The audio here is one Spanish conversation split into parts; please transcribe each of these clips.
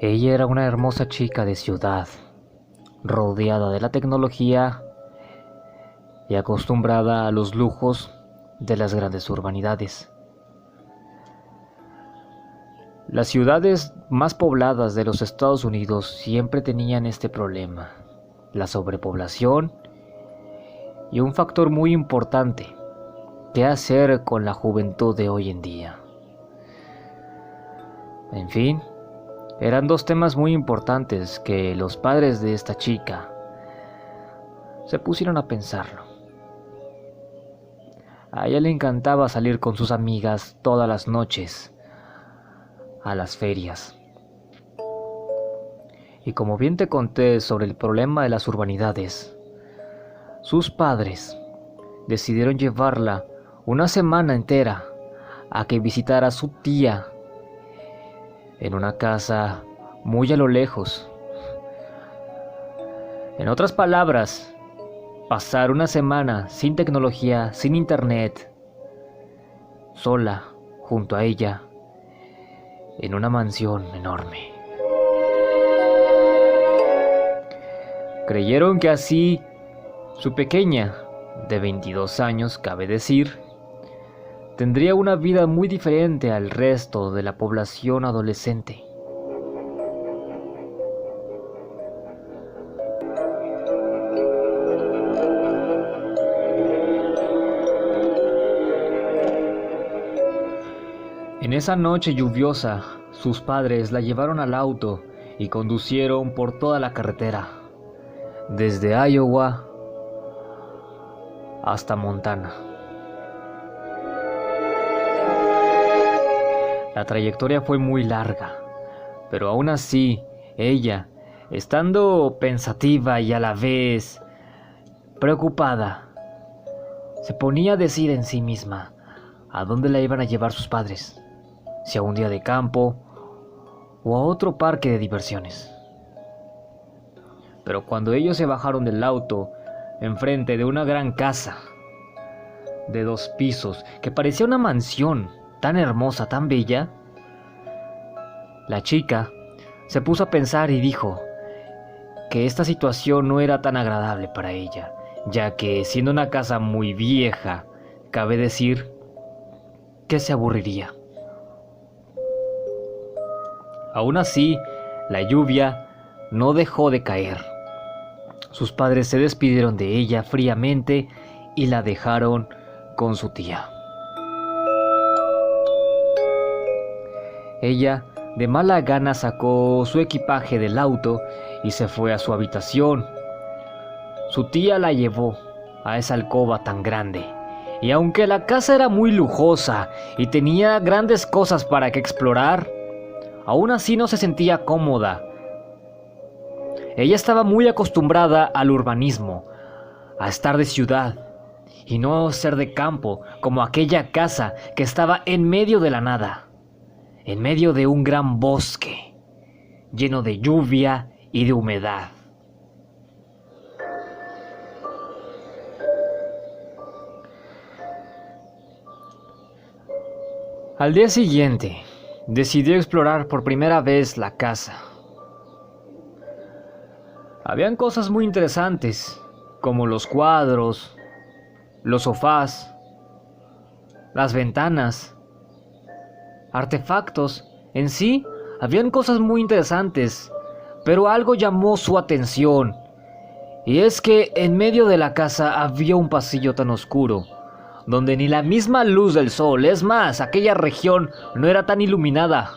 Ella era una hermosa chica de ciudad, rodeada de la tecnología y acostumbrada a los lujos de las grandes urbanidades. Las ciudades más pobladas de los Estados Unidos siempre tenían este problema, la sobrepoblación y un factor muy importante, ¿qué hacer con la juventud de hoy en día? En fin, eran dos temas muy importantes que los padres de esta chica se pusieron a pensarlo. A ella le encantaba salir con sus amigas todas las noches a las ferias. Y como bien te conté sobre el problema de las urbanidades, sus padres decidieron llevarla una semana entera a que visitara a su tía en una casa muy a lo lejos. En otras palabras, pasar una semana sin tecnología, sin internet, sola, junto a ella, en una mansión enorme. Creyeron que así su pequeña, de 22 años, cabe decir, tendría una vida muy diferente al resto de la población adolescente. En esa noche lluviosa, sus padres la llevaron al auto y conducieron por toda la carretera, desde Iowa hasta Montana. La trayectoria fue muy larga, pero aún así, ella, estando pensativa y a la vez preocupada, se ponía a decir en sí misma a dónde la iban a llevar sus padres, si a un día de campo o a otro parque de diversiones. Pero cuando ellos se bajaron del auto, enfrente de una gran casa de 2 pisos, que parecía una mansión, tan hermosa, tan bella, la chica se puso a pensar y dijo que esta situación no era tan agradable para ella, ya que siendo una casa muy vieja, cabe decir que se aburriría. Aún así, la lluvia no dejó de caer. Sus padres se despidieron de ella fríamente y la dejaron con su tía. Ella de mala gana sacó su equipaje del auto y se fue a su habitación. Su tía la llevó a esa alcoba tan grande, y aunque la casa era muy lujosa y tenía grandes cosas para que explorar, aún así no se sentía cómoda. Ella estaba muy acostumbrada al urbanismo, a estar de ciudad y no ser de campo, como aquella casa que estaba en medio de la nada, en medio de un gran bosque, lleno de lluvia y de humedad. Al día siguiente, decidió explorar por primera vez la casa. Habían cosas muy interesantes, como los cuadros, los sofás, las ventanas, artefactos. En sí, habían cosas muy interesantes, pero algo llamó su atención, y es que en medio de la casa había un pasillo tan oscuro, donde ni la misma luz del sol, es más, aquella región no era tan iluminada.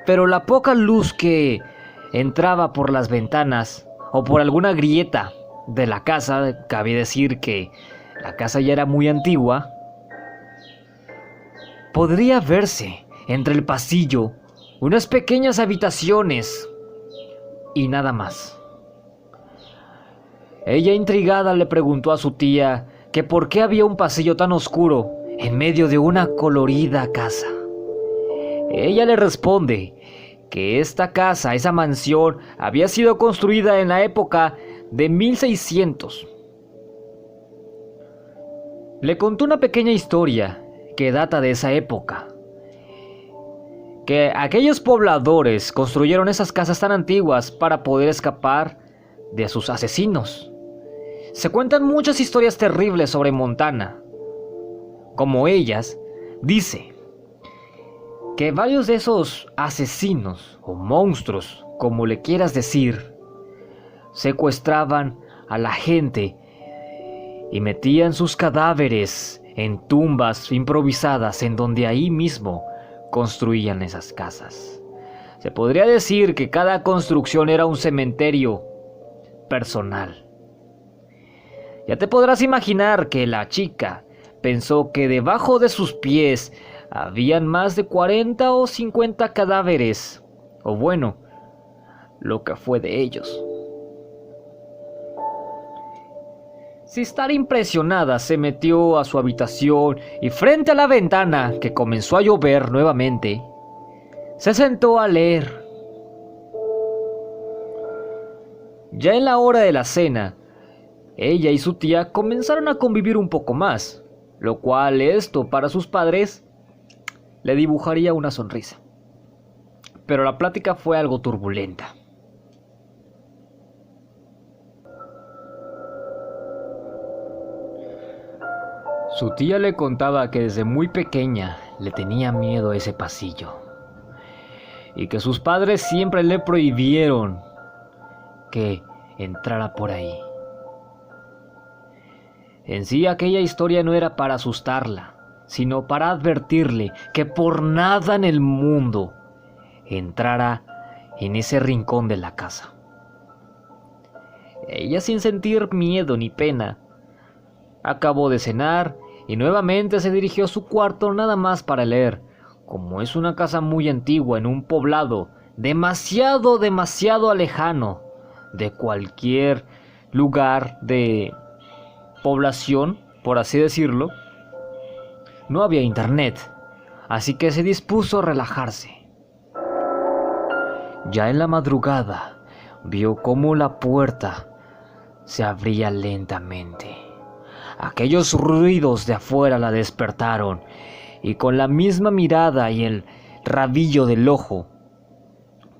Pero la poca luz que entraba por las ventanas o por alguna grieta de la casa, cabe decir que la casa ya era muy antigua, podría verse entre el pasillo unas pequeñas habitaciones y nada más. Ella, intrigada, le preguntó a su tía que por qué había un pasillo tan oscuro en medio de una colorida casa. Ella le responde que esta casa, esa mansión, había sido construida en la época de 1600. Le contó una pequeña historia que data de esa época, que aquellos pobladores construyeron esas casas tan antiguas para poder escapar de sus asesinos. Se cuentan muchas historias terribles sobre Montana. Como ellas, dice que varios de esos asesinos o monstruos, como le quieras decir, secuestraban a la gente y metían sus cadáveres en tumbas improvisadas en donde ahí mismo construían esas casas. Se podría decir que cada construcción era un cementerio personal. Ya te podrás imaginar que la chica pensó que debajo de sus pies habían más de 40 o 50 cadáveres, o bueno, lo que fue de ellos. Sin estar impresionada, se metió a su habitación y frente a la ventana, que comenzó a llover nuevamente, se sentó a leer. Ya en la hora de la cena, ella y su tía comenzaron a convivir un poco más, lo cual esto para sus padres le dibujaría una sonrisa. Pero la plática fue algo turbulenta. Su tía le contaba que desde muy pequeña le tenía miedo a ese pasillo y que sus padres siempre le prohibieron que entrara por ahí. En sí, aquella historia no era para asustarla, sino para advertirle que por nada en el mundo entrara en ese rincón de la casa. Ella, sin sentir miedo ni pena, acabó de cenar y nuevamente se dirigió a su cuarto nada más para leer. Como es una casa muy antigua en un poblado demasiado lejano de cualquier lugar de población, por así decirlo, no había internet, así que se dispuso a relajarse. Ya en la madrugada, vio cómo la puerta se abría lentamente. Aquellos ruidos de afuera la despertaron, y con la misma mirada y el rabillo del ojo,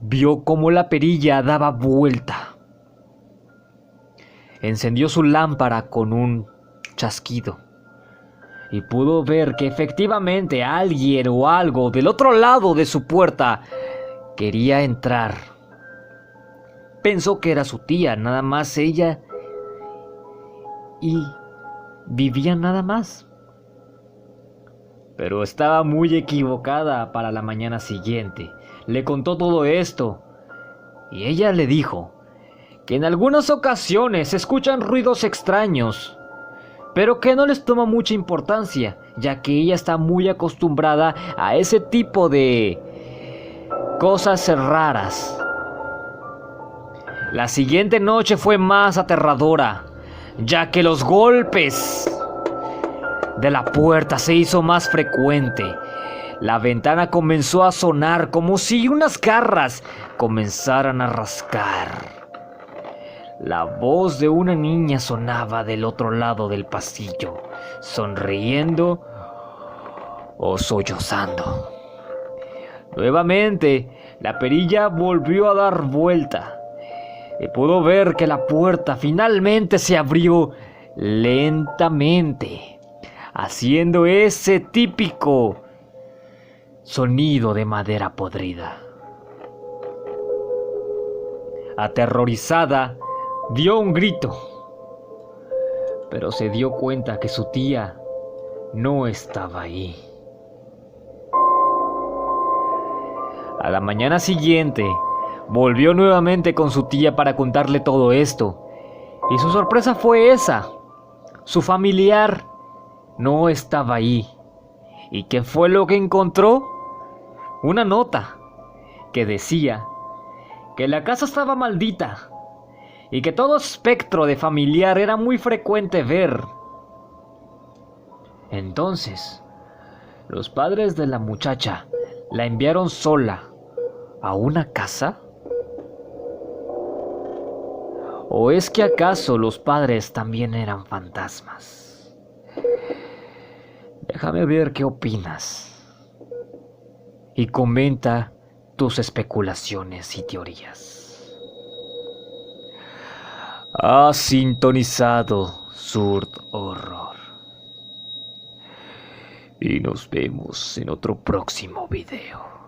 vio cómo la perilla daba vuelta. Encendió su lámpara con un chasquido y pudo ver que efectivamente alguien o algo del otro lado de su puerta quería entrar. Pensó que era su tía, nada más ella, y vivía nada más. Pero estaba muy equivocada. Para la mañana siguiente le contó todo esto y ella le dijo que en algunas ocasiones escuchan ruidos extraños, pero que no les toma mucha importancia, ya que ella está muy acostumbrada a ese tipo de cosas raras. La siguiente noche fue más aterradora, ya que los golpes de la puerta se hizo más frecuente. La ventana comenzó a sonar como si unas garras comenzaran a rascar. La voz de una niña sonaba del otro lado del pasillo, sonriendo o sollozando. Nuevamente, la perilla volvió a dar vuelta y pudo ver que la puerta finalmente se abrió lentamente, haciendo ese típico sonido de madera podrida. Aterrorizada, dio un grito, pero se dio cuenta que su tía no estaba ahí. A la mañana siguiente, volvió nuevamente con su tía para contarle todo esto, y su sorpresa fue esa: su familiar no estaba ahí. ¿Y qué fue lo que encontró? Una nota que decía que la casa estaba maldita y que todo espectro de familiar era muy frecuente ver. Entonces, los padres de la muchacha la enviaron sola a una casa. ¿O es que acaso los padres también eran fantasmas? Déjame ver qué opinas. y comenta tus especulaciones y teorías. Has sintonizado Surd Horror. Y nos vemos en otro próximo video.